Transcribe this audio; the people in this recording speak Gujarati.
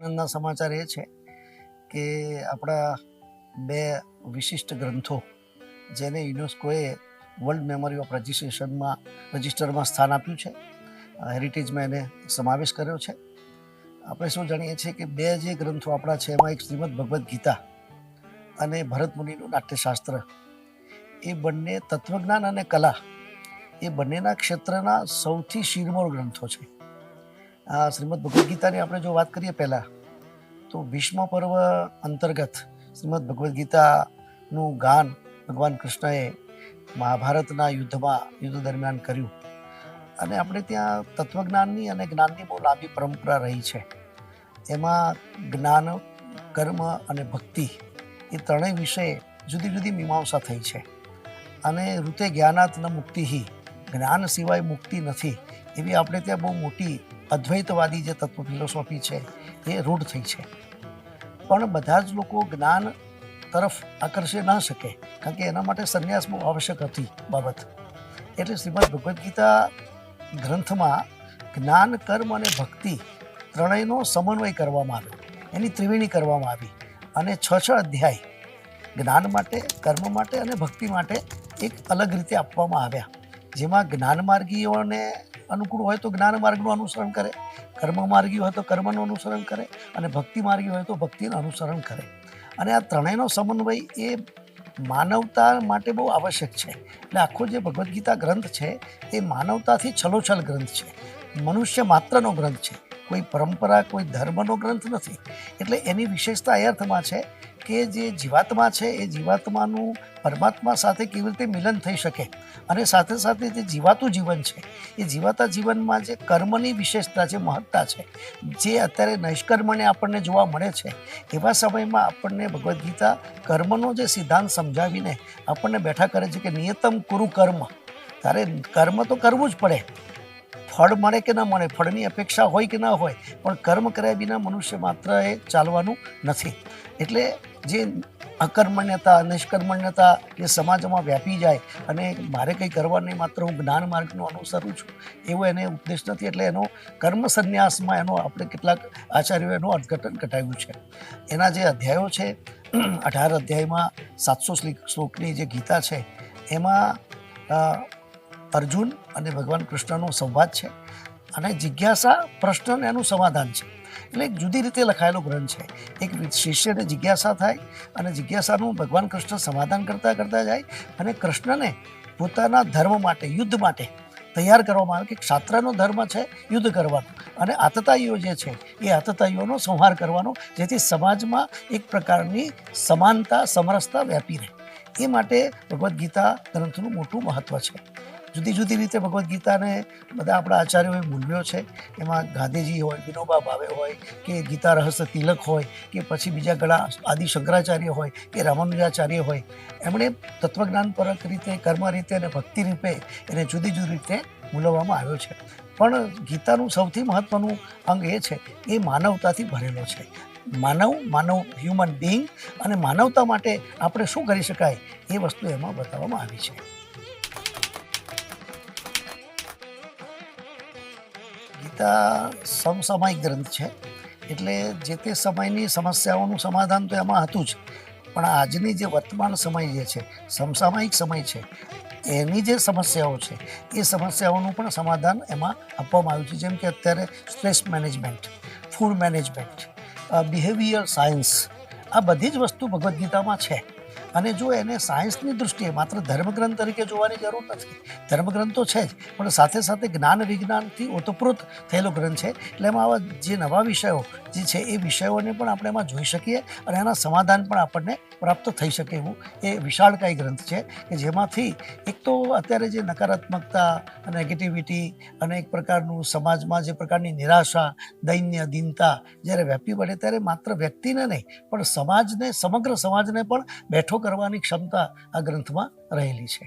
આનંદના સમાચાર એ છે કે આપણા બે વિશિષ્ટ ગ્રંથો જેને યુનેસ્કોએ વર્લ્ડ મેમરી ઓફ રજિસ્ટરમાં સ્થાન આપ્યું છે, હેરિટેજમાં એને સમાવેશ કર્યો છે. આપણે શું જાણીએ છીએ કે બે જે ગ્રંથો આપણા છે એમાં એક શ્રીમદ ભગવદ્ ગીતા અને ભરત મુનિનું નાટ્યશાસ્ત્ર, એ બંને તત્વજ્ઞાન અને કલા એ બંનેના ક્ષેત્રના સૌથી શિરમોર ગ્રંથો છે. આ શ્રીમદ ભગવદ્ ગીતાની આપણે જો વાત કરીએ પહેલાં તો ભીષ્મ પર્વ અંતર્ગત શ્રીમદ ભગવદ્ ગીતાનું ગાન ભગવાન કૃષ્ણએ મહાભારતના યુદ્ધ દરમિયાન કર્યું. અને આપણે ત્યાં તત્વજ્ઞાનની અને જ્ઞાનની બહુ લાંબી પરંપરા રહી છે. એમાં જ્ઞાન, કર્મ અને ભક્તિ એ ત્રણેય વિષય જુદી જુદી મીમાંસા થઈ છે. અને ઋતે જ્ઞાનાત ન મુક્તિ, જ્ઞાન સિવાય મુક્તિ નથી, એવી આપણે ત્યાં બહુ મોટી અદ્વૈતવાદી જે તત્વ ફિલોસોફી છે એ રૂઢ થઈ છે. પણ બધા જ લોકો જ્ઞાન તરફ આકર્ષી ન શકે, કારણ કે એના માટે સંન્યાસ બહુ આવશ્યક હતી બાબત. એટલે શ્રીમદ ભગવદ્ ગીતા ગ્રંથમાં જ્ઞાન, કર્મ અને ભક્તિ ત્રણેયનો સમન્વય કરવામાં આવ્યો, એની ત્રિવેણી કરવામાં આવી. અને 6 અધ્યાય જ્ઞાન માટે, કર્મ માટે અને ભક્તિ માટે એક અલગ રીતે આપવામાં આવ્યા, જેમાં જ્ઞાન માર્ગીઓને અનુકૂળ હોય તો જ્ઞાન માર્ગનું અનુસરણ કરે, કર્મ માર્ગી હોય તો કર્મનું અનુસરણ કરે, અને ભક્તિ માર્ગી હોય તો ભક્તિનું અનુસરણ કરે. અને આ ત્રણેયનો સમન્વય એ માનવતા માટે બહુ આવશ્યક છે. એટલે આખો જે ભગવદ્ ગીતા ગ્રંથ છે એ માનવતાથી છલોછલ ગ્રંથ છે, મનુષ્ય માત્રનો ગ્રંથ છે, કોઈ પરંપરા, કોઈ ધર્મનો ગ્રંથ નથી. એટલે એની વિશેષતા એ અર્થમાં છે કે જે જીવાત્મા છે એ જીવાત્માનું પરમાત્મા સાથે કેવી રીતે મિલન થઈ શકે, અને સાથે સાથે જે જીવાતું જીવન છે એ જીવાતા જીવનમાં જે કર્મની વિશેષતા છે, મહત્તા છે, જે અત્યારે નૈષ્કર્મને આપણને જોવા મળે છે, એવા સમયમાં આપણને ભગવદ્ ગીતા કર્મનો જે સિદ્ધાંત સમજાવીને આપણને બેઠા કરે છે કે નિયતમ કુરુ કર્મ, તારે કર્મ તો કરવું જ પડે. ફળ મળે કે ન મળે, ફળની અપેક્ષા હોય કે ના હોય, પણ કર્મ કર્યા વિના મનુષ્ય માત્ર એ ચાલવાનું નથી. એટલે જે અકર્મણ્યતા, નિષ્કર્મણ્યતા એ સમાજમાં વ્યાપી જાય અને મારે કંઈ કરવા નહીં, માત્ર હું જ્ઞાન માર્ગનું અનુસરું છું, એવો એને ઉપદેશ નથી. એટલે એનો કર્મ સંન્યાસમાં એનો આપણે કેટલાક આચાર્યોએ એનું અર્થઘટન ઘટાડ્યું છે. એના જે અધ્યાયો છે, 18 અધ્યાયમાં 700 શ્લોકની જે ગીતા છે એમાં અર્જુન અને ભગવાન કૃષ્ણનો સંવાદ છે, અને જિજ્ઞાસા, પ્રશ્ન એનું સમાધાન છે. એટલે એક જુદી રીતે લખાયેલો ગ્રંથ છે. એક શિષ્યને જિજ્ઞાસા થાય અને જિજ્ઞાસાનું ભગવાન કૃષ્ણ સમાધાન કરતા કરતા જાય, અને કૃષ્ણને પોતાના ધર્મ માટે, યુદ્ધ માટે તૈયાર કરવામાં આવે કે ક્ષાત્રનો ધર્મ છે યુદ્ધ કરવાનો, અને આતતાઈઓ જે છે એ આતતાઈઓનો સંહાર કરવાનો, જેથી સમાજમાં એક પ્રકારની સમાનતા, સમરસતા વ્યાપી રહે. એ માટે ભગવદ્ ગીતા ગ્રંથનું મોટું મહત્ત્વ છે. જુદી જુદી રીતે ભગવદ્ ગીતાને બધા આપણા આચાર્યોએ મૂલ્યો છે. એમાં ગાંધીજી હોય, વિનોબા ભાવે હોય, કે ગીતા રહસ્ય તિલક હોય, કે પછી બીજા ઘણા આદિ શંકરાચાર્ય હોય, કે રામાનુજાચાર્ય હોય, એમણે તત્વજ્ઞાનપરક રીતે, કર્મ રીતે અને ભક્તિ રૂપે એને જુદી જુદી રીતે મૂલવવામાં આવ્યો છે. પણ ગીતાનું સૌથી મહત્ત્વનું અંગ એ છે એ માનવતાથી ભરેલો છે. માનવ હ્યુમન બિંગ, અને માનવતા માટે આપણે શું કરી શકાય એ વસ્તુ એમાં બતાવવામાં આવી છે. ગીતા સમસામયિક ગ્રંથ છે, એટલે જે તે સમયની સમસ્યાઓનું સમાધાન તો એમાં હતું જ, પણ આજની જે વર્તમાન સમય જે છે, સમસામયિક સમય છે, એની જે સમસ્યાઓ છે એ સમસ્યાઓનું પણ સમાધાન એમાં આપવામાં આવ્યું છે. જેમ કે અત્યારે stress management, food management, behaviour science, આ બધી જ વસ્તુ ભગવદ્ ગીતામાં છે. અને જો એને સાયન્સની દૃષ્ટિએ માત્ર ધર્મગ્રંથ તરીકે જોવાની જરૂર નથી. ધર્મગ્રંથ તો છે જ, પણ સાથે સાથે જ્ઞાન વિજ્ઞાનથી ઓતપ્રોત થયેલો ગ્રંથ છે. એટલે એમાં આવા જે નવા વિષયો જે છે એ વિષયોને પણ આપણે એમાં જોઈ શકીએ, અને એના સમાધાન પણ આપણને પ્રાપ્ત થઈ શકે એવું એ વિશાળકાય ગ્રંથ છે, કે જેમાંથી એક તો અત્યારે જે નકારાત્મકતા, નેગેટિવિટી અને એક પ્રકારનું સમાજમાં જે પ્રકારની નિરાશા, દૈન્ય, દીનતા જ્યારે વ્યાપી પડે, ત્યારે માત્ર વ્યક્તિને નહીં પણ સમાજને, સમગ્ર સમાજને પણ બેઠો કરવાની ક્ષમતા આ ગ્રંથમાં રહેલી છે.